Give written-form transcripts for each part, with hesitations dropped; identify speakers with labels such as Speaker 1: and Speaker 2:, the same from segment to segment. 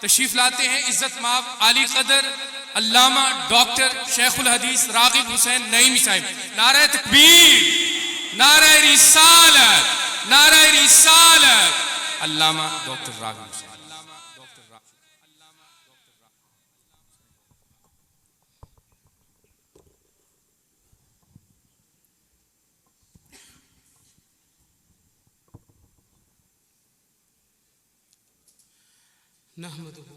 Speaker 1: तशरीफ लाते हैं इज्जत माब आली कदर अल्लामा डॉक्टर शेखुल हदीस रागिब हुसैन नईमी साहिब। नारा तकबीर, नारा रिसालत, नारा रिसालत। अल्लामा डॉक्टर रागिब हुसैन।
Speaker 2: नहमदुहु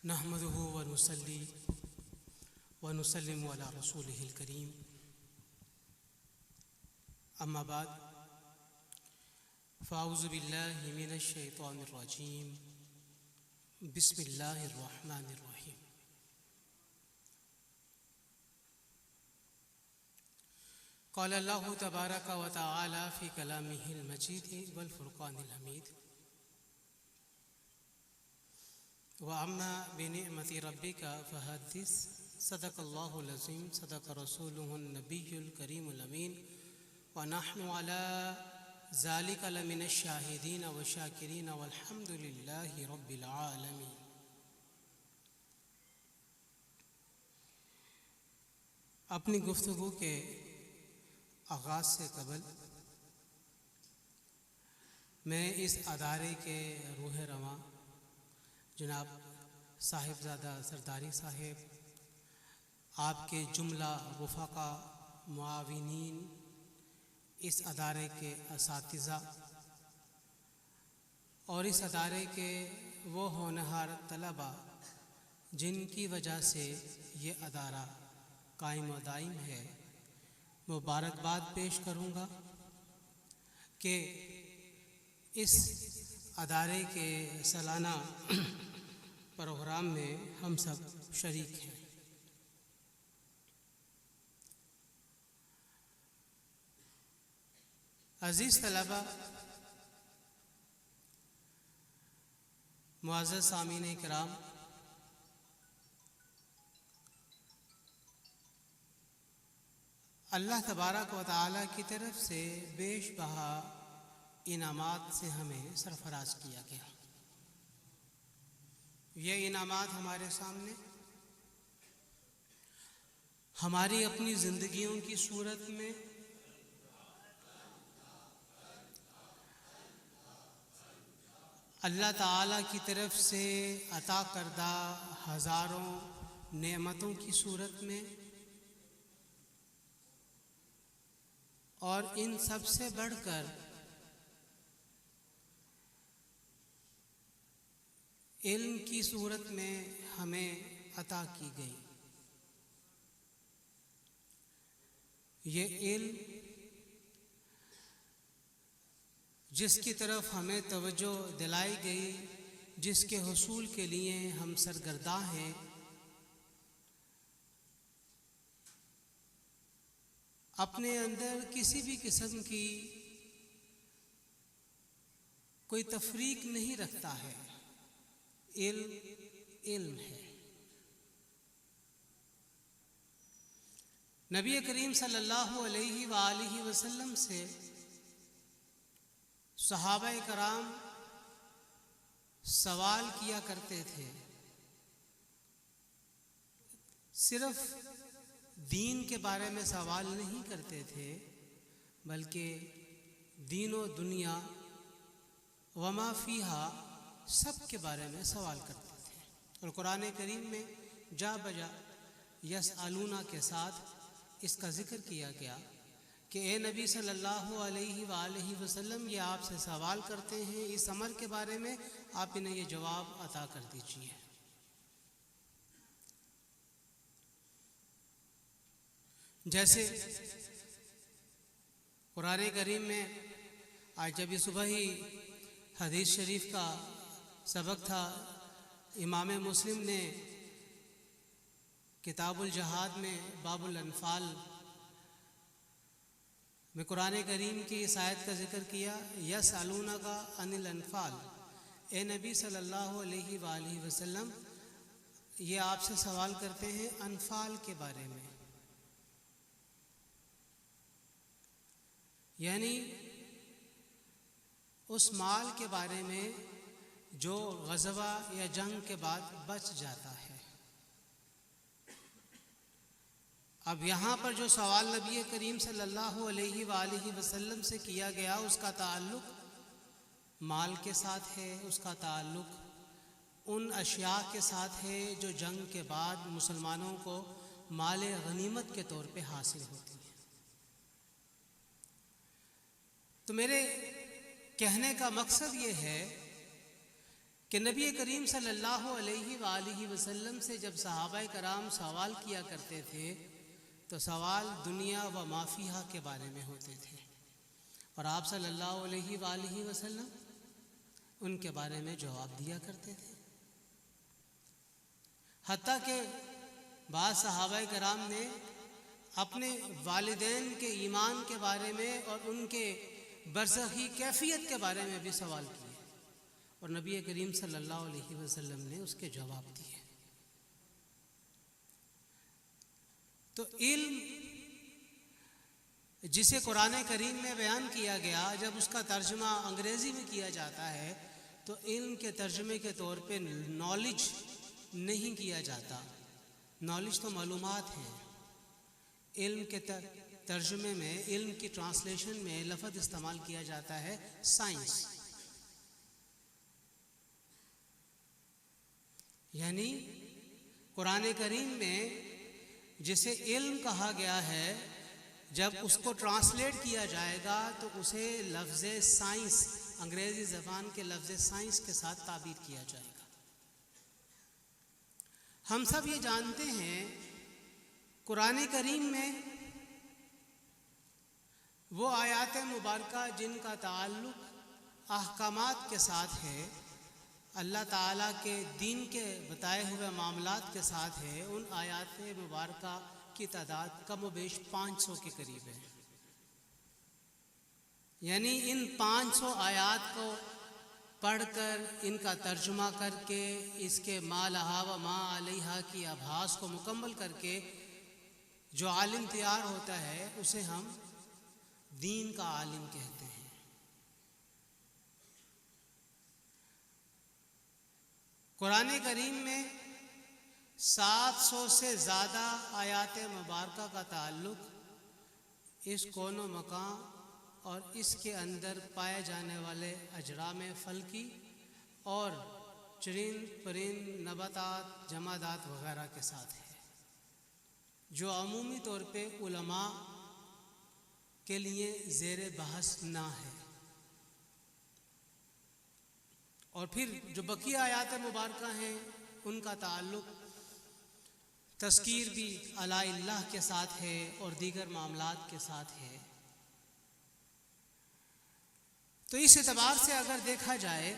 Speaker 2: नहमदुहु व नुसल्ली व नुसल्लिमु अला रसूलिहिल करीम। अम्मा बाद फ़ाऊज़ु बिल्लाहि मिनश शैतानिर रजीम। बिस्मिल्लाहिर रहमानिर रहीम। क़ाल अल्लाहु तबारक व तआला फ़ी कलामिहिल मजीद वल फ़ुरक़ानिल हमीद। व अम्मा बिनिअमति रब्बिका फ़हद्दिस। सदक़ल्लाहुल अज़ीम, सदक़ रसूलुहुन नबियुल करीमुल अमीन। व नहनु अला ज़ालिका लमिनश शाहिदीन व शाकिरीन वल्हम्दुलिल्लाहि रब्बिल आलमीन। अपनी गुफ्तगू के आगाज़ से कबल मैं इस अदारे के रूह रवां जनाब साहिबजादा सरदारी साहिब, आपके जुमला वफ़ाक़ा मुआविनीन, इस अदारे के असातिज़ा और इस अदारे के वो होनहार तलबा जिनकी वजह से ये अदारा कायम व दायम है, मुबारकबाद पेश करूँगा कि इस अदारे के सालाना प्रोग्राम में हम सब शरीक हैं। अज़ीज़ तलबा, मुअज़्ज़ज़ सामीन किराम, अल्लाह तबारक व तआला की तरफ से बेशबहा इनामात से हमें सरफराज किया गया। ये इनामात हमारे सामने हमारी अपनी ज़िंदगियों की सूरत में अल्लाह ताला की तरफ से अता करदा हज़ारों नेमतों की सूरत में और इन सब से बढ़कर इल्म की सूरत में हमें अता की गई। ये इल्म जिसकी तरफ हमें तवज्जो दिलाई गई, जिसके हुसूल के लिए हम सरगर्दा हैं, अपने अंदर किसी भी किस्म की कोई तफरीक नहीं रखता है। इल्म है। नबी करीम सल्लल्लाहु अलैहि वालिहि वसल्लम से सहाबा कराम सवाल किया करते थे। सिर्फ दीन के बारे में सवाल नहीं करते थे, बल्कि दीनो दुनिया वमा फीहा सब के बारे में सवाल करते थे। और कुरान करीम में जा बजा यसअलूना के साथ इसका ज़िक्र किया गया कि ए नबी सल्लल्लाहु अलैहि वालैहि वसल्लम, ये आपसे सवाल करते हैं इस अमर के बारे में, आप इन्हें ये जवाब अता कर दीजिए। जैसे कुरान करीम में आज जब सुबह ही हदीस शरीफ का सबक था, इमाम मुस्लिम ने किताबुल जहाद में बाबुल अनफाल मैं कुरान करीम की इस आयत का जिक्र किया, यसअलूना का अनिल अनफाल, ए नबी सल्लल्लाहु अलैहि वसल्लम ये आपसे सवाल करते हैं अनफाल के बारे में, यानी उस माल के बारे में जो ग़ज़वा या जंग के बाद बच जाता है। अब यहाँ पर जो सवाल नबी करीम सल्लल्लाहु अलैहि वसल्लम से किया गया उसका ताल्लुक़ माल के साथ है, उसका ताल्लुक़ उन अशिया के साथ है जो जंग के बाद मुसलमानों को माल गनीमत के तौर पे हासिल होती है। तो मेरे कहने का मकसद ये है कि नबी करीम सल्लल्लाहु अलैहि वसल्लम से जब सहाबाए कराम सवाल किया करते थे तो सवाल दुनिया व माफिया के बारे में होते थे, और आप सल्लल्लाहु अलैहि वसल्लम उनके बारे में जवाब दिया करते थे। हत्ता के बाद सहाबाए कराम ने अपने वालिदैन के ईमान के बारे में और उनके बरज़खी कैफियत के बारे में भी सवाल किए, और नबी करीम सल्लल्लाहु अलैहि वसल्लम ने उसके जवाब दिए। तो इल्म जिसे कुरान करीम में बयान किया गया, जब उसका तर्जुमा अंग्रेज़ी में किया जाता है तो इल्म के तर्जुमे के तौर पे नॉलेज नहीं किया जाता। नॉलेज तो मालूमात है। इल्म के तर्जुमे में, इल्म की ट्रांसलेशन में लफ्ज़ इस्तेमाल किया जाता है साइंस, यानी कुरान करीम में जिसे इल्म कहा गया है, जब उसको ट्रांसलेट किया जाएगा तो उसे लफ्ज़ साइंस, अंग्रेज़ी ज़बान के लफ्ज़ साइंस के साथ ताबीर किया जाएगा। हम सब ये जानते हैं कुरान करीम में वो आयात मुबारका जिनका ताल्लुक़ अहकामात के साथ है, अल्लाह ताला के दीन के बताए हुए मामलात के साथ है, उन आयात मुबारका की तादाद कम व बेश 500 के करीब है। यानी इन 500 आयात को पढ़कर, इनका तर्जुमा करके, इसके मा लहा व मा अलैहा की आभास को मुकम्मल करके जो आलिम तैयार होता है उसे हम दीन का आलिम कहते हैं। कुरान करीम में 700 से ज़्यादा आयात मुबारका का ताल्लुक़ इस कोनो मकाम और इसके अंदर पाए जाने वाले अजराम फल्की और चरिंद परिंद, नबातात, जमादात वग़ैरह के साथ है, जो अमूमी तौर पे उलमा के लिए ज़ेर बहस ना है। और फिर जो बकिया आयात मुबारका हैं उनका ताल्लुक़ तज़कीर भी अला इल्लाह के साथ है और दीगर मामलात के साथ है। तो इस एतबार से अगर देखा जाए,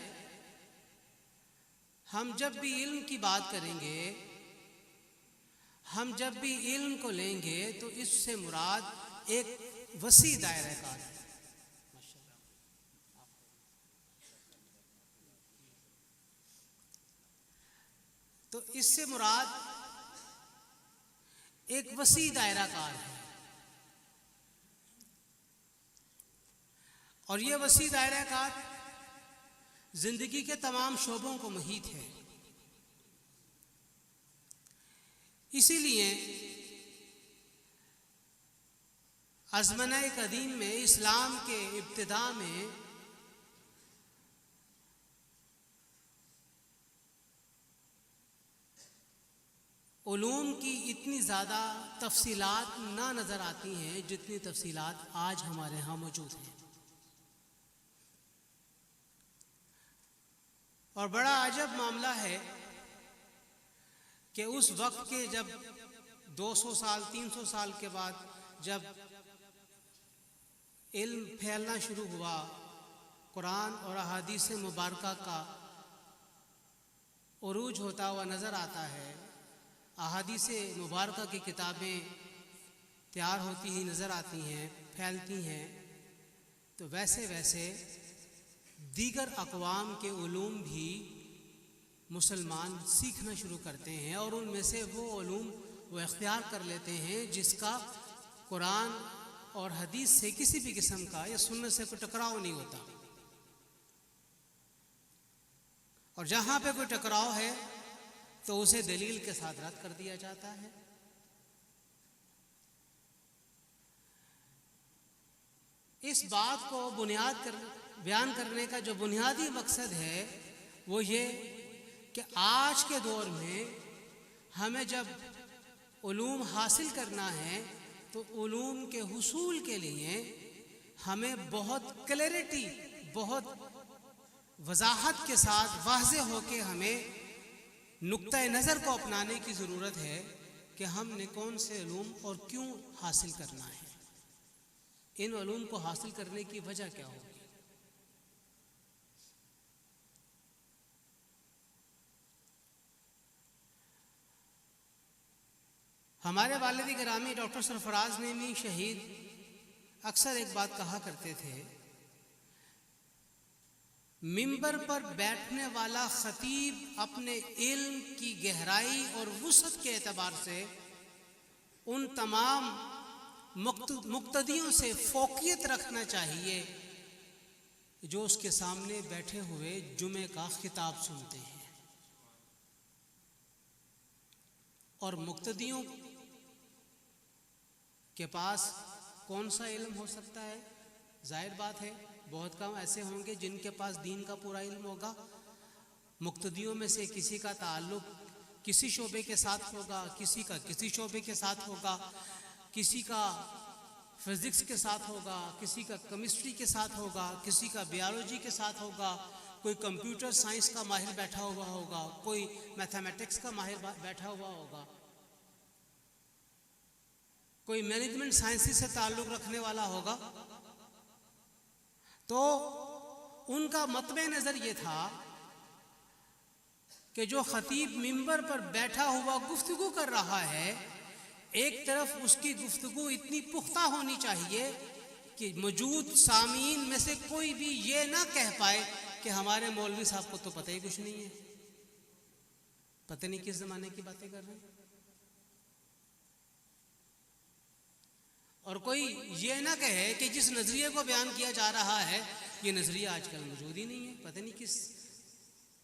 Speaker 2: हम जब भी इल्म की बात करेंगे, हम जब भी इल्म को लेंगे तो इससे मुराद एक वसी दायरा कार है। तो इससे मुराद एक वसी दायरा कार है, और ये वसी दायरा कार जिंदगी के तमाम शोबों को मुहीत है। इसीलिए अज़मना-ए कदीम में, इस्लाम के इब्तिदा में उलूम की इतनी ज़्यादा तफसीलात ना नज़र आती हैं जितनी तफसीलात आज हमारे यहाँ मौजूद हैं। और बड़ा अजब मामला है कि उस वक्त के जब 200 साल 300 साल के बाद जब इल्म फैलना शुरू हुआ, कुरान और अहादीस मुबारका का उरूज होता हुआ नज़र आता है, अहादीस मुबारका की किताबें तैयार होती ही नज़र आती हैं, फैलती हैं तो वैसे वैसे दीगर अक़वाम के उलूम भी मुसलमान सीखना शुरू करते हैं और उनमें से वो उलूम वो इख्तियार कर लेते हैं जिसका कुरान और हदीस से किसी भी किस्म का या सुन्नत से कोई टकराव नहीं होता। और जहाँ पे कोई टकराव है तो उसे दलील के साथ रद्द कर दिया जाता है। इस बात को बयान करने का जो बुनियादी मकसद है वो ये कि आज के दौर में हमें जब उलूम हासिल करना है तो उलूम के हुसूल के लिए हमें बहुत क्लैरिटी, बहुत वजाहत के साथ वाज़े होके हमें नुक्ता नज़र को अपनाने की ज़रूरत है कि हमने कौन से उलूम और क्यों हासिल करना है, इन उलूम को हासिल करने की वजह क्या होगी। हमारे वालिद गिरामी डॉक्टर सरफराज नेमी शहीद अक्सर एक बात कहा करते थे, मिंबर पर बैठने वाला खतीब अपने इल्म की गहराई और वुसअत के एतबार से उन तमाम मुक्तदियों से फोकियत रखना चाहिए जो उसके सामने बैठे हुए जुमे का खिताब सुनते हैं। और मुक्तदियों के पास कौन सा इल्म हो सकता है? जाहिर बात है बहुत कम ऐसे होंगे जिनके पास दीन का पूरा इल्म होगा। मुक्तदियों में से किसी का ताल्लुक किसी शोबे के साथ होगा, किसी का किसी शोबे के साथ होगा, किसी का फिज़िक्स के साथ होगा, किसी का केमिस्ट्री के साथ होगा, किसी का बायोलॉजी के साथ होगा, कोई कंप्यूटर साइंस का माहिर बैठा हुआ होगा, कोई मैथमेटिक्स का माहिर बैठा हुआ होगा, कोई मैनेजमेंट साइंसेस से ताल्लुक़ रखने वाला होगा। तो उनका मतबे नज़र ये था कि जो खतीब मिंबर पर बैठा हुआ गुफ्तगू कर रहा है, एक तरफ उसकी गुफ्तगू इतनी पुख्ता होनी चाहिए कि मौजूद सामीन में से कोई भी ये ना कह पाए कि हमारे मौलवी साहब को तो पता ही कुछ नहीं है, पता नहीं किस ज़माने की बातें कर रहे हैं। और कोई ये ना कहे कि जिस नज़रिए को बयान किया जा रहा है ये नज़रिया आजकल मौजूद ही नहीं है, पता नहीं किस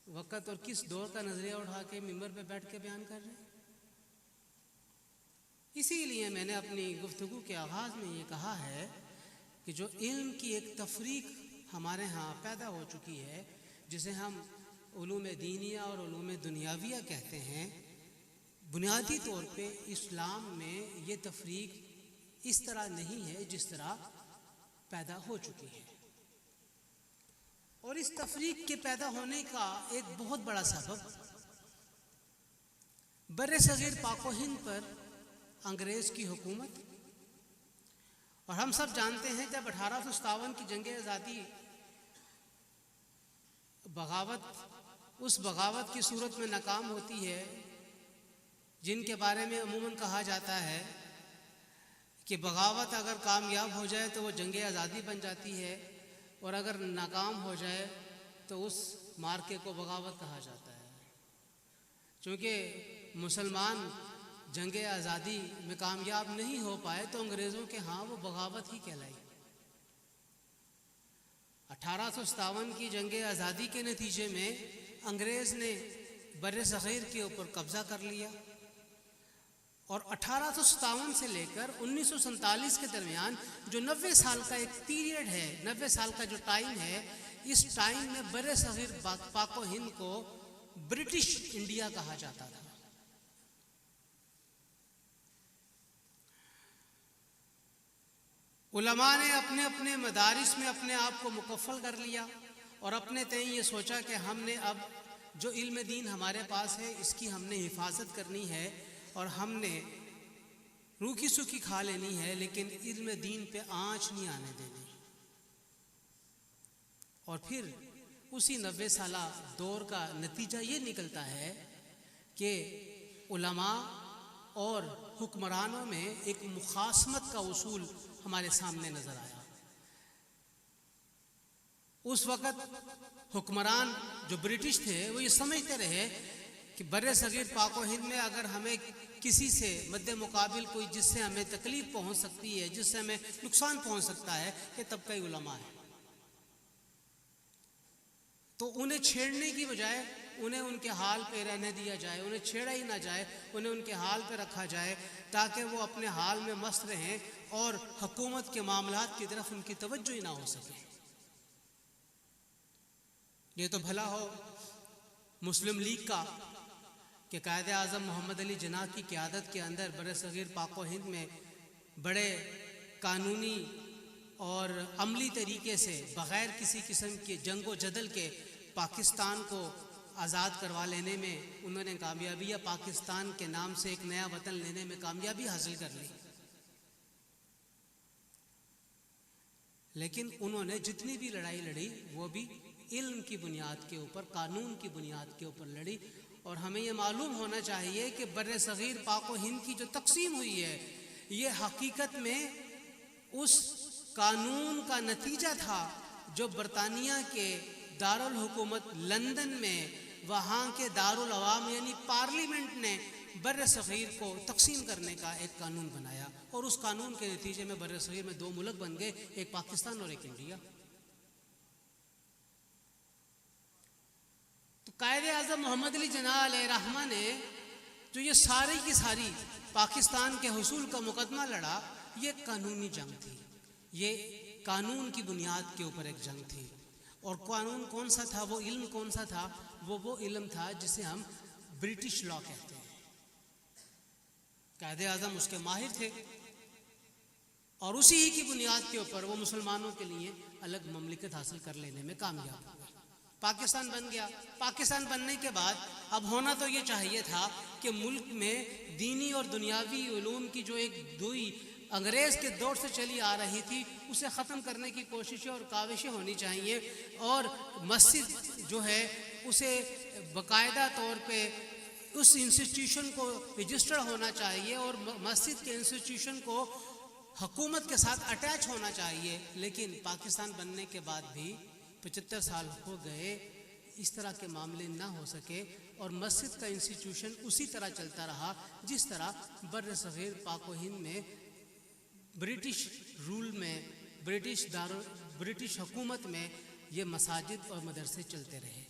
Speaker 2: वक़्त और किस दौर का नज़रिया उठा के मिंबर पे बैठ के बयान कर रहे हैं। इसीलिए मैंने अपनी गुफ्तगू के आगाज़ में ये कहा है कि जो इल्म की एक तफरीक हमारे यहाँ पैदा हो चुकी है, जिसे हम उलूम दीनिया और उलूम दुनियाविया कहते हैं, बुनियादी तौर पे इस्लाम में ये तफरीक इस तरह नहीं है जिस तरह पैदा हो चुकी है। और इस तफरीक के पैदा होने का एक बहुत बड़ा सबब बर्रे सगीर पाको हिंद पर अंग्रेज़ की हुकूमत, और हम सब जानते हैं जब 1857 की जंग आज़ादी उस बगावत की सूरत में नाकाम होती है, जिनके बारे में अमूमन कहा जाता है कि बगावत अगर कामयाब हो जाए तो वो जंग आज़ादी बन जाती है, और अगर नाकाम हो जाए तो उस मार्के को बगावत कहा जाता है। चूँकि मुसलमान जंग आज़ादी में कामयाब नहीं हो पाए तो अंग्रेज़ों के हाँ वो बगावत ही कहलाई। 1857 की जंग आज़ादी के नतीजे में अंग्रेज़ ने बर्रे सग़ीर के ऊपर कब्ज़ा कर लिया, और 1857 से लेकर 1947 के दरमियान जो 90 साल का एक पीरियड है, 90 साल का जो टाइम है, इस टाइम में बर्रे सग़ीर पाको हिंद को ब्रिटिश इंडिया कहा जाता था। उलमा ने अपने अपने मदारिस में अपने आप को मुकफ़ल कर लिया और अपने तय ये सोचा कि हमने अब जो इल्म दीन हमारे पास है इसकी हमने हिफाजत करनी है और हमने रूखी सूखी खा लेनी है, लेकिन इल्म दीन पे आँच नहीं आने देनी। और फिर उसी 90 साला दौर का नतीजा ये निकलता है कि उलमा और हुक्मरानों में एक मुखासमत का उसूल हमारे सामने नजर आया। उस वक़्त हुक्मरान जो ब्रिटिश थे वो ये समझते रहे कि बर्रे सगीर पाक व हिंद में अगर हमें किसी से मद्दे मुकाबिल कोई जिससे हमें तकलीफ पहुंच सकती है, जिससे हमें नुकसान पहुंच सकता है, ये तबका उलमा है। तो उन्हें छेड़ने की बजाय उन्हें उनके हाल पे रहने दिया जाए, उन्हें छेड़ा ही ना जाए, उन्हें उनके हाल पे रखा जाए ताकि वो अपने हाल में मस्त रहें और हुकूमत के मामलात की तरफ उनकी तवज्जो ही ना हो सके। ये तो भला हो मुस्लिम लीग का कि कायदे आज़म मोहम्मद अली जिन्ना की क़यादत के अंदर बर्रे सगीर पाक व हिंद में बड़े कानूनी और अमली तरीके से बग़ैर किसी किस्म के जंग व जदल के पाकिस्तान को आज़ाद करवा लेने में उन्होंने कामयाबी, या पाकिस्तान के नाम से एक नया वतन लेने में कामयाबी हासिल कर ली। लेकिन उन्होंने जितनी भी लड़ाई लड़ी वो भी इल्म की बुनियाद के ऊपर, कानून की बुनियाद के ऊपर लड़ी। और हमें ये मालूम होना चाहिए कि बर्रे सगीर पाक व हिंद की जो तकसीम हुई है ये हकीकत में उस कानून का नतीजा था जो बरतानिया के दारुल हुकूमत लंदन में वहाँ के दारुल अवाम यानी पार्लियामेंट ने बर्रे सगीर को तकसीम करने का एक कानून बनाया। और उस कानून के नतीजे में बर्रे सगीर में दो मुल्क बन गए, एक पाकिस्तान और एक इंडिया। तो कायदे आज़म मोहम्मद अली जिन्ना अलैहिर्रहमा ने जो ये सारी की सारी पाकिस्तान के हुसूल का मुकदमा लड़ा, ये कानूनी जंग थी, ये कानून की बुनियाद के ऊपर एक जंग थी। और कानून कौन सा था, वो इल्म कौन सा था, वो इल्म था जिसे हम ब्रिटिश लॉ कहते हैं। कायदे आज़म उसके माहिर थे और उसी ही की बुनियाद के ऊपर वो मुसलमानों के लिए अलग ममलिकत हासिल कर लेने में कामयाब हुए। पाकिस्तान बन गया। पाकिस्तान बनने के बाद अब होना तो ये चाहिए था कि मुल्क में दीनी और दुनियावी उलूम की जो एक दुई अंग्रेज़ के दौर से चली आ रही थी उसे ख़त्म करने की कोशिशें और काविशें होनी चाहिए। और मस्जिद जो है उसे बाकायदा तौर पे उस इंस्टीट्यूशन को रजिस्टर होना चाहिए और मस्जिद के इंस्टीट्यूशन को हुकूमत के साथ अटैच होना चाहिए। लेकिन पाकिस्तान बनने के बाद भी 75 साल हो गए, इस तरह के मामले ना हो सके और मस्जिद का इंस्टीट्यूशन उसी तरह चलता रहा जिस तरह बर्रे सगीर पाक व हिंद में ब्रिटिश रूल में, ब्रिटिश हुकूमत में ये मसाजिद और मदरसे चलते रहे।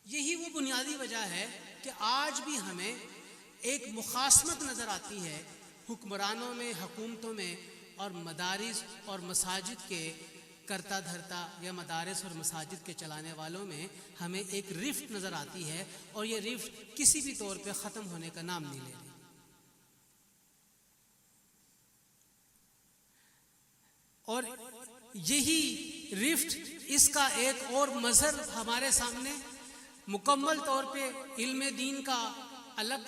Speaker 2: यही वो बुनियादी वजह है कि आज भी हमें एक मुखासमत नज़र आती है हुक्मरानों में, हुकूमतों में और मदारिस और मसाजिद के करता धरता या मदारिस और मसाजिद के चलाने वालों में हमें एक रिफ्ट नज़र आती है। और ये रिफ्ट किसी भी तौर पे ख़त्म होने का नाम नहीं ले रही। और यही रिफ्ट, इसका एक और मज़हर हमारे सामने मुकम्मल तौर पे इल्म दीन का अलग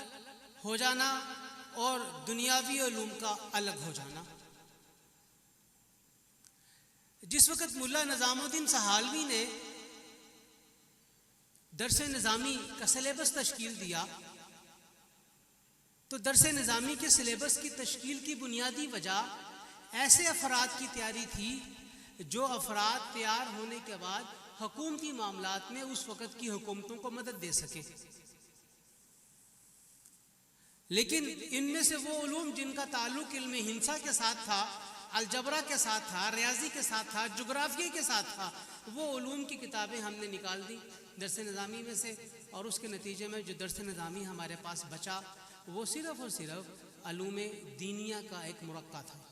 Speaker 2: हो जाना और दुनियावी उलूम का अलग हो जाना। जिस वक़्त मुल्ला निज़ामुद्दीन सहालवी ने दरस निज़ामी का सिलेबस तश्कील दिया तो दरस निज़ामी के सिलेबस की तश्कील की बुनियादी वजह ऐसे अफराद की तैयारी थी जो अफराद तैयार होने के बाद हुकूमती मामलात में उस वक़्त की हुकूमतों को मदद दे सके। लेकिन इनमें से वो उलूम जिनका ताल्लुक़ इल्म हिंसा के साथ था, अलजबरा के साथ था, रियाजी के साथ था, जोग्राफिया के साथ था, वो उलूम की किताबें हमने निकाल दी दरस निज़ामी में से। और उसके नतीजे में जो दरस निज़ामी हमारे पास बचा वो सिर्फ़ और सिर्फ अलूम दीनिया का एक मुरक्का था।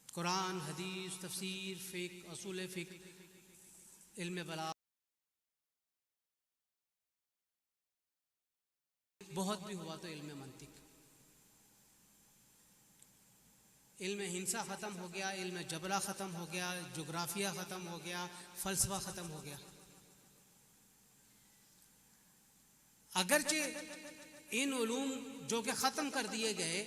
Speaker 2: कुरान, हदीस, तफसीर, फ़िक़्ह, असूल फ़िक़्ह, इल्म बलाग़ा, बहुत भी हुआ तो इल्म मंतिक। इल्म हिंसा ख़त्म हो गया, इल्म जबरा ख़त्म हो गया, जोग्राफिया ख़त्म हो गया, फ़लसफ़ा ख़त्म हो गया। अगरचे इन उलूम जो कि ख़त्म कर दिए गए,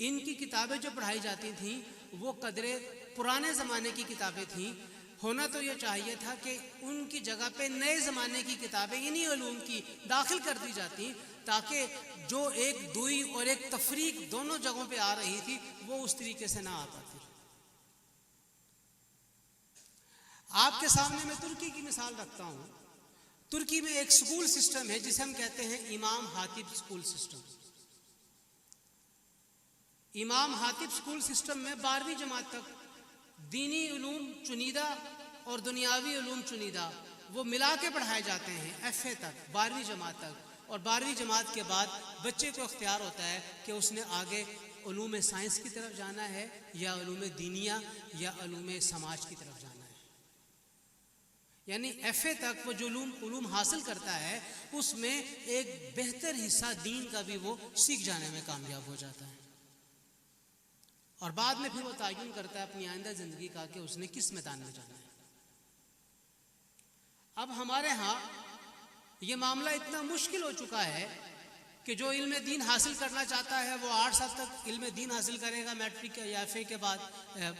Speaker 2: इनकी किताबें जो पढ़ाई जाती थीं वो कदरे पुराने ज़माने की किताबें थीं, होना तो ये चाहिए था कि उनकी जगह पे नए ज़माने की किताबें इन्हीं उलूम की दाखिल कर दी जाती, ताकि जो एक दुई और एक तफरीक दोनों जगहों पे आ रही थी वो उस तरीके से ना आ पाती। आपके सामने मैं तुर्की की मिसाल रखता हूँ। तुर्की में एक स्कूल सिस्टम है जिसे हम कहते हैं इमाम हातिब स्कूल सिस्टम। इमाम हातिब स्कूल सिस्टम में 12वीं जमात तक दीनी उलूम चुनीदा और दुनियावी उलूम चुनीदा वो मिला के पढ़ाए जाते हैं FA तक, 12वीं जमात तक। और 12वीं जमात के बाद बच्चे को इख्तियार होता है कि उसने आगे उलूम साइंस की तरफ जाना है या उलूम दीनिया या उलूम समाज की तरफ जाना है। यानी FA तक वो जो उलूम हासिल करता है उसमें एक बेहतर हिस्सा दीन का भी वो सीख जाने में कामयाब हो जाता है। और बाद में फिर वो तयन करता है अपनी आइंदा ज़िंदगी का कि उसने किस मैदान में जाना है। अब हमारे यहाँ ये मामला इतना मुश्किल हो चुका है कि जो इल्म दीन हासिल करना चाहता है वो 8 साल तक इल्म दीन हासिल करेगा मैट्रिक या FA के बाद,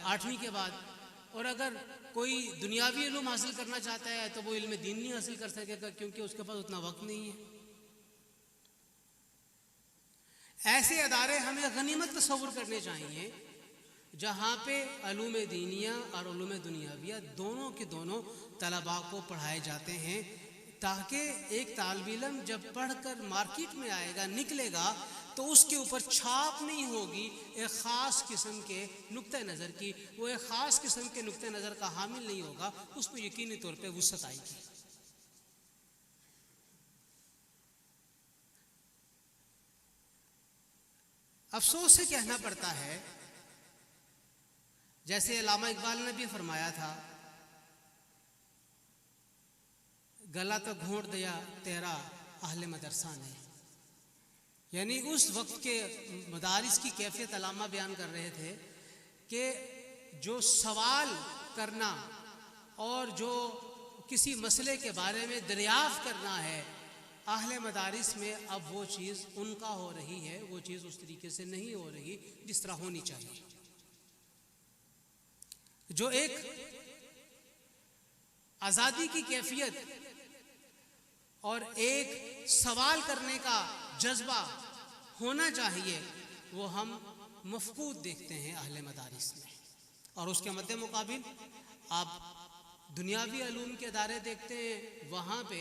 Speaker 2: 8वीं के बाद। और अगर कोई दुनियावी इल्म हासिल करना चाहता है तो वो इल्म दीन नहीं हासिल कर सकेगा, क्योंकि उसके पास उतना वक्त नहीं है। ऐसे अदारे हमें गनीमत तस्वुर करने चाहिए जहाँ पे उलूम दीनिया और उलूम दुनियाविया दोनों के दोनों तलबा को पढ़ाए जाते हैं, ताकि एक तालिब इल्म जब पढ़कर मार्केट में आएगा, निकलेगा, तो उसके ऊपर छाप नहीं होगी एक ख़ास किस्म के नुक्ते नज़र की। वो एक ख़ास किस्म के नुक्ते नज़र का हामिल नहीं होगा, उस पर यकीनी तौर पे वुसअत आएगी। अफसोस से कहना पड़ता है, जैसे अल्लामा इकबाल ने भी फरमाया था, गला तो घोंट दिया तेरा अहले मदरसा ने। यानी उस वक्त के मदारिस की कैफियत अल्लामा बयान कर रहे थे कि जो सवाल करना और जो किसी मसले के बारे में दरियाफ्त करना है अहले मदारिस में, अब वो चीज़ उनका हो रही है, वो चीज़ उस तरीके से नहीं हो रही जिस तरह होनी चाहिए। जो एक आज़ादी की कैफियत और एक सवाल करने का जज्बा होना चाहिए, वो हम मफकूद देखते हैं अहले मदारिस में। और उसके मद्दे मुकाबिल आप दुनियावी उलूम के अदारे देखते हैं, वहाँ पे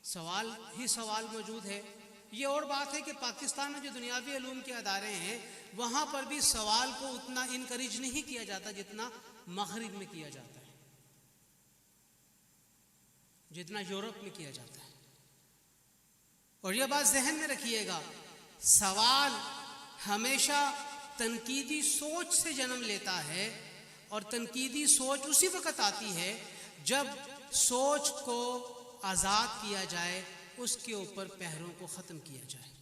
Speaker 2: सवाल ही सवाल मौजूद है। ये और बात है कि पाकिस्तान में जो दुनियावी उलूम के अदारे हैं वहाँ पर भी सवाल को उतना इनकरेज नहीं किया जाता जितना मगरिब में किया जाता है, जितना यूरोप में किया जाता है। और यह बात जहन में रखिएगा, सवाल हमेशा तनकीदी सोच से जन्म लेता है, और तनकीदी सोच उसी वक्त आती है जब सोच को आज़ाद किया जाए, उसके ऊपर पहरों को ख़त्म किया जाए।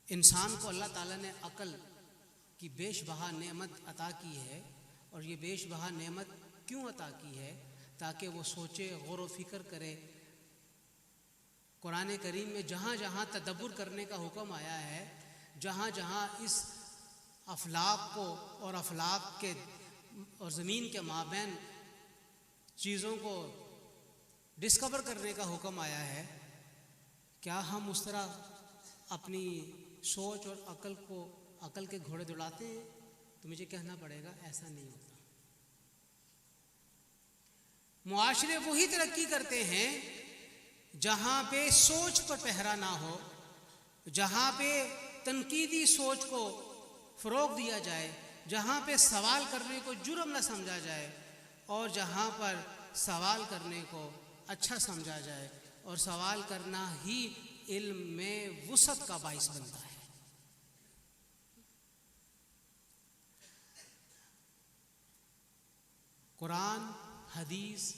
Speaker 2: इंसान को अल्लाह ताला ने अक़ल की बेशबहा नेमत अता की है, और ये बेशबहा नेमत क्यों अता की है? ताकि वो सोचे, गौर व फिक्र करे। कुरान करीम में जहाँ जहाँ तदब्बुर करने का हुक्म आया है, जहाँ जहाँ इस अफलाक को और अफलाक के और ज़मीन के माबैन चीज़ों को डिस्कवर करने का हुक्म आया है, क्या हम उस तरह अपनी सोच और अकल के घोड़े दौड़ाते हैं? तो मुझे कहना पड़ेगा ऐसा नहीं होता। मुआशरे वही तरक्की करते हैं जहाँ पे सोच पर पहरा ना हो, जहाँ पे तनकीदी सोच को फ़रोग़ दिया जाए, जहाँ पे सवाल करने को जुर्म न समझा जाए, और जहाँ पर सवाल करने को अच्छा समझा जाए, और सवाल करना ही इल्म में वुसअत का बाइस बनता है। कुरान हदीस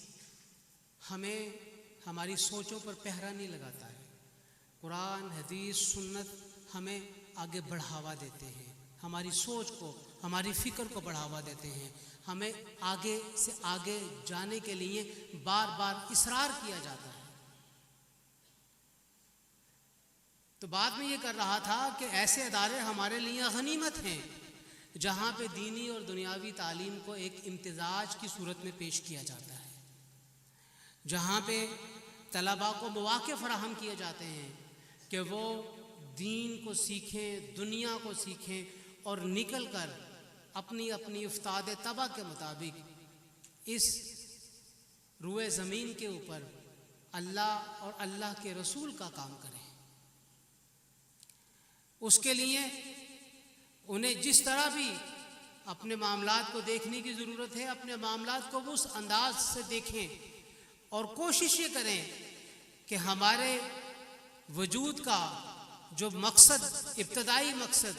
Speaker 2: हमें हमारी सोचों पर पहरा नहीं लगाता है। कुरान हदीस सुन्नत हमें आगे बढ़ावा देते हैं, हमारी सोच को, हमारी फ़िक्र को बढ़ावा देते हैं, हमें आगे से आगे जाने के लिए बार बार इसरार किया जाता है। तो बाद में ये कर रहा था कि ऐसे अदारे हमारे लिए गनीमत हैं जहाँ पे दीनी और दुनियावी तालीम को एक इम्तिजाज की सूरत में पेश किया जाता है, जहाँ पे तलबा को मौक़े फराहम किए जाते हैं कि वो दीन को सीखें, दुनिया को सीखें और निकल कर अपनी अपनी उस्ताद तबा के मुताबिक इस रुए ज़मीन के ऊपर अल्लाह और अल्लाह के रसूल का काम करें। उसके लिए उन्हें जिस तरह भी अपने मामलात को देखने की ज़रूरत है, अपने मामलात को वो उस अंदाज से देखें और कोशिश ये करें कि हमारे वजूद का जो मकसद, इब्तदाई मकसद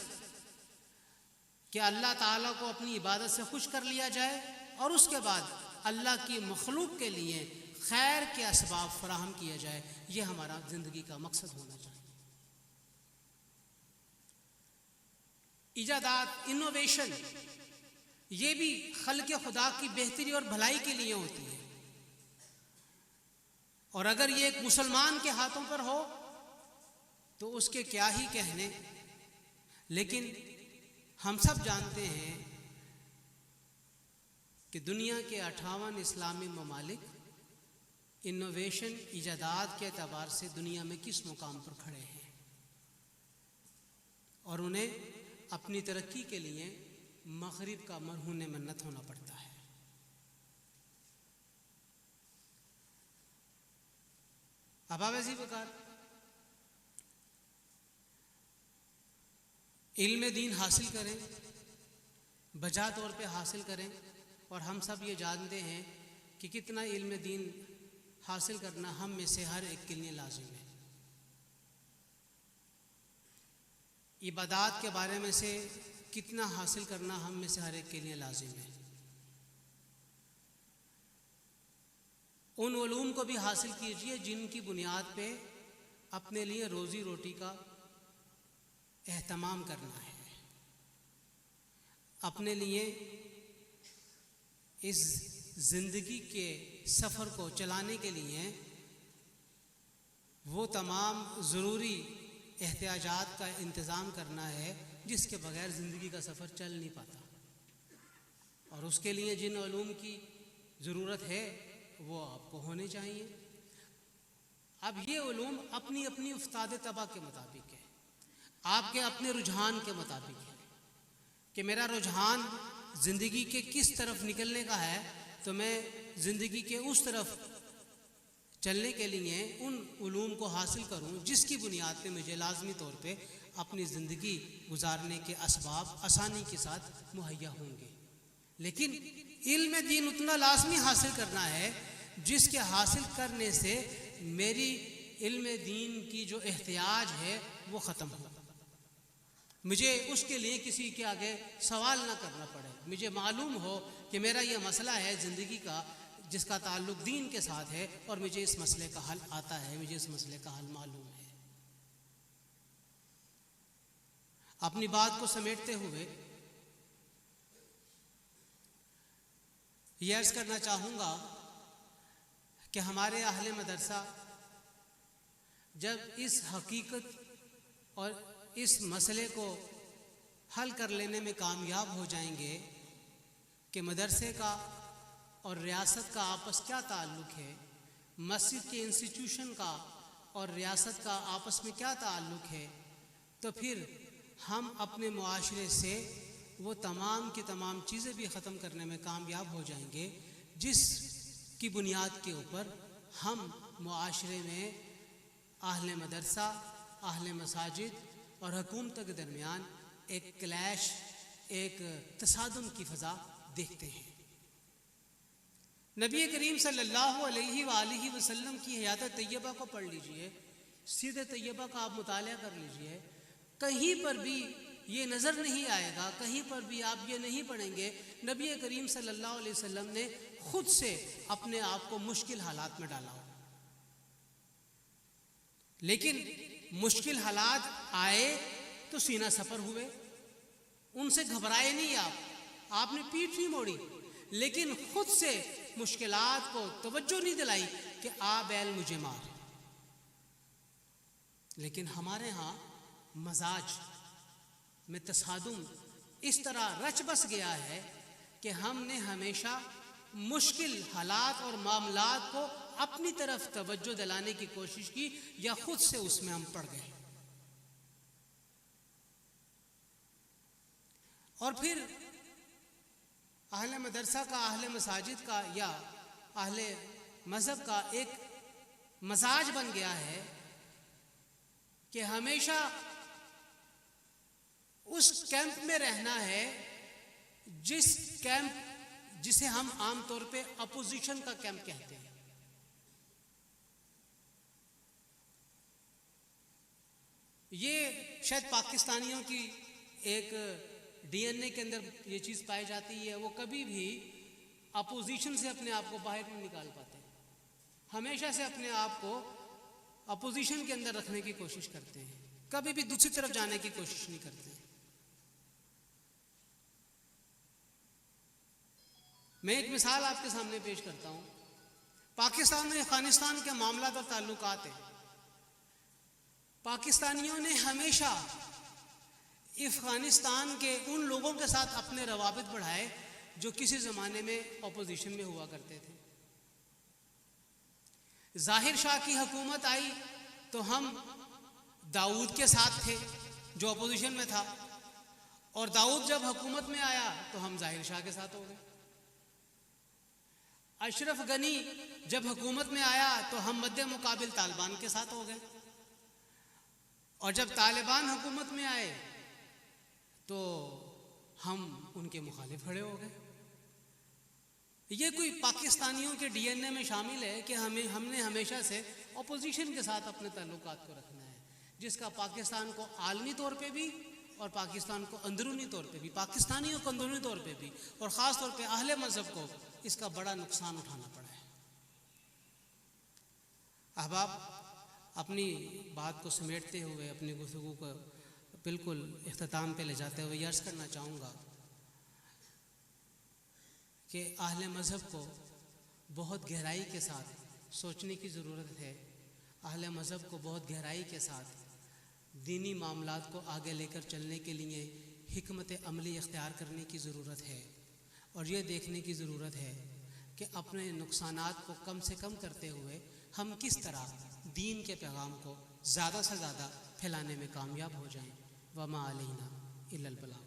Speaker 2: कि अल्लाह ताला को अपनी इबादत से खुश कर लिया जाए और उसके बाद अल्लाह की मखलूक के लिए खैर के असबाब फराहम किया जाए, ये हमारा ज़िंदगी का मकसद होना चाहिए। इजादात, इनोवेशन, ये भी खल्क़ खुदा की बेहतरी और भलाई के लिए होती है, और अगर ये एक मुसलमान के हाथों पर हो तो उसके क्या ही कहने। लेकिन हम सब जानते हैं कि दुनिया के 58 इस्लामी ममालिक इनोवेशन, इजादात के एतबार से दुनिया में किस मुकाम पर खड़े हैं, और उन्हें अपनी तरक्की के लिए मग़रिब का मरहून मन्नत होना पड़ता है। अबावज़ी बकार इल्म दीन हासिल करें, बजा तौर पे हासिल करें, और हम सब ये जानते हैं कि कितना इल्म दीन हासिल करना हम में से हर एक के लिए लाजिम है। इबादात के बारे में से कितना हासिल करना हम में से हर एक के लिए लाजिम है। उन उलूम को भी हासिल कीजिए जिनकी बुनियाद पे अपने लिए रोज़ी रोटी का एहतमाम करना है, अपने लिए इस ज़िंदगी के सफ़र को चलाने के लिए वो तमाम ज़रूरी एहतियाजात का इंतज़ाम करना है जिसके बग़ैर ज़िंदगी का सफ़र चल नहीं पाता। और उसके लिए जिन उलूम की ज़रूरत है वो आपको होने चाहिए। अब ये उलूम अपनी अपनी उस्ताद तबा के मुताबिक है, आपके अपने रुझान के मुताबिक है कि मेरा रुझान ज़िंदगी के किस तरफ निकलने का है, तो मैं ज़िंदगी के उस तरफ चलने के लिए उन उलूम को हासिल करूं जिसकी बुनियाद पे मुझे लाजमी तौर पे अपनी ज़िंदगी गुजारने के असबाब आसानी के साथ मुहैया होंगे। लेकिन इल्म दीन उतना लाजमी हासिल करना है जिसके हासिल करने से मेरी इल्म दीन की जो एहतियाज है वो ख़त्म हो, मुझे उसके लिए किसी के आगे सवाल ना करना पड़े। मुझे मालूम हो कि मेरा ये मसला है ज़िंदगी का जिसका ताल्लुक़ दीन के साथ है और मुझे इस मसले का हल आता है, मुझे इस मसले का हल मालूम है। अपनी बात को समेटते हुए ये अर्ज़ करना चाहूँगा कि हमारे अहले मदरसा जब इस हकीकत और इस मसले को हल कर लेने में कामयाब हो जाएंगे कि मदरसे का और रियासत का आपस क्या ताल्लुक़ है, मस्जिद के इंस्टीट्यूशन का और रियासत का आपस में क्या ताल्लुक़ है, तो फिर हम अपने मुआशरे से वो तमाम की तमाम चीज़ें भी ख़त्म करने में कामयाब हो जाएंगे जिस की बुनियाद के ऊपर हम मुआशरे में अहले मदरसा, अहले मसाजिद और हुकूमत के दरमियान एक क्लैश, एक तसादुम की फ़ज़ा देखते हैं। नबी करीम सल्लल्लाहु अलैहि वसल्लम की हयात तैयबा को पढ़ लीजिए, सीरत तैयबा का आप मुताला कर लीजिए, कहीं पर भी ये नज़र नहीं आएगा, कहीं पर भी आप ये नहीं पढ़ेंगे नबी करीम सल्लल्लाहु अलैहि वसल्लम ने खुद से अपने आप को मुश्किल हालात में डाला हो। लेकिन मुश्किल हालात आए तो सीना सफ़र हुए, उनसे घबराए नहीं आपने पीठ नहीं मोड़ी, लेकिन खुद से मुश्किलात को तवज्जो नहीं दिलाई कि आ बैल मुझे मार। लेकिन हमारे यहाँ मजाज में तसादुम इस तरह रच बस गया है कि हमने हमेशा मुश्किल हालात और मामलात को अपनी तरफ तवज्जो दिलाने की कोशिश की या खुद से उसमें हम पड़ गए। और फिर अहले मदरसा का, अहले मसाजिद का या अहले मज़हब का एक मजाज बन गया है कि हमेशा उस कैंप में रहना है जिसे हम आमतौर पे अपोजिशन का कैंप कहते हैं। ये शायद पाकिस्तानियों की एक डीएनए के अंदर ये चीज़ पाई जाती है, वो कभी भी अपोजिशन से अपने आप को बाहर नहीं निकाल पाते, हमेशा से अपने आप को अपोजिशन के अंदर रखने की कोशिश करते हैं, कभी भी दूसरी तरफ जाने की कोशिश नहीं करते। मैं एक मिसाल आपके सामने पेश करता हूँ। पाकिस्तान में अफगानिस्तान के मामलात और ताल्लुकात हैं। पाकिस्तानियों ने हमेशा अफगानिस्तान के उन लोगों के साथ अपने रवाबित बढ़ाए जो किसी ज़माने में अपोजिशन में हुआ करते थे। जाहिर शाह की हुकूमत आई तो हम दाऊद के साथ थे जो अपोजिशन में था, और दाऊद जब हुकूमत में आया तो हम जाहिर शाह के साथ हो गए। अशरफ गनी जब हुकूमत में आया तो हम मद्दे मुकाबिल तालिबान के साथ हो गए, और जब तालिबान हुकूमत में आए तो हम उनके मुखालिफ खड़े हो गए। ये कोई पाकिस्तानियों के डीएनए में शामिल है कि हमने हमेशा से अपोजिशन के साथ अपने ताल्लुकात को रखना है, जिसका पाकिस्तान को आलमी तौर पे भी और पाकिस्तान को अंदरूनी तौर पे भी, पाकिस्तानियों को अंदरूनी तौर पे भी और ख़ास तौर पे अहले मज़हब को इसका बड़ा नुकसान उठाना पड़ा है। अहबाब, अपनी बात को समेटते हुए, अपनी गुफ्तगू को बिल्कुल इख्तिताम पे ले जाते हुए अर्ज़ करना चाहूँगा कि अहले मज़हब को बहुत गहराई के साथ सोचने की ज़रूरत है। अहले मज़हब को बहुत गहराई के साथ दीनी मामलात को आगे लेकर चलने के लिए हिकमत अमली इख्तियार करने की ज़रूरत है, और ये देखने की ज़रूरत है कि अपने नुकसानात को कम से कम करते हुए हम किस तरह दीन के पैगाम को ज़्यादा से ज़्यादा फैलाने में कामयाब हो जाएं। वमा अलैना इल्लल बलाग।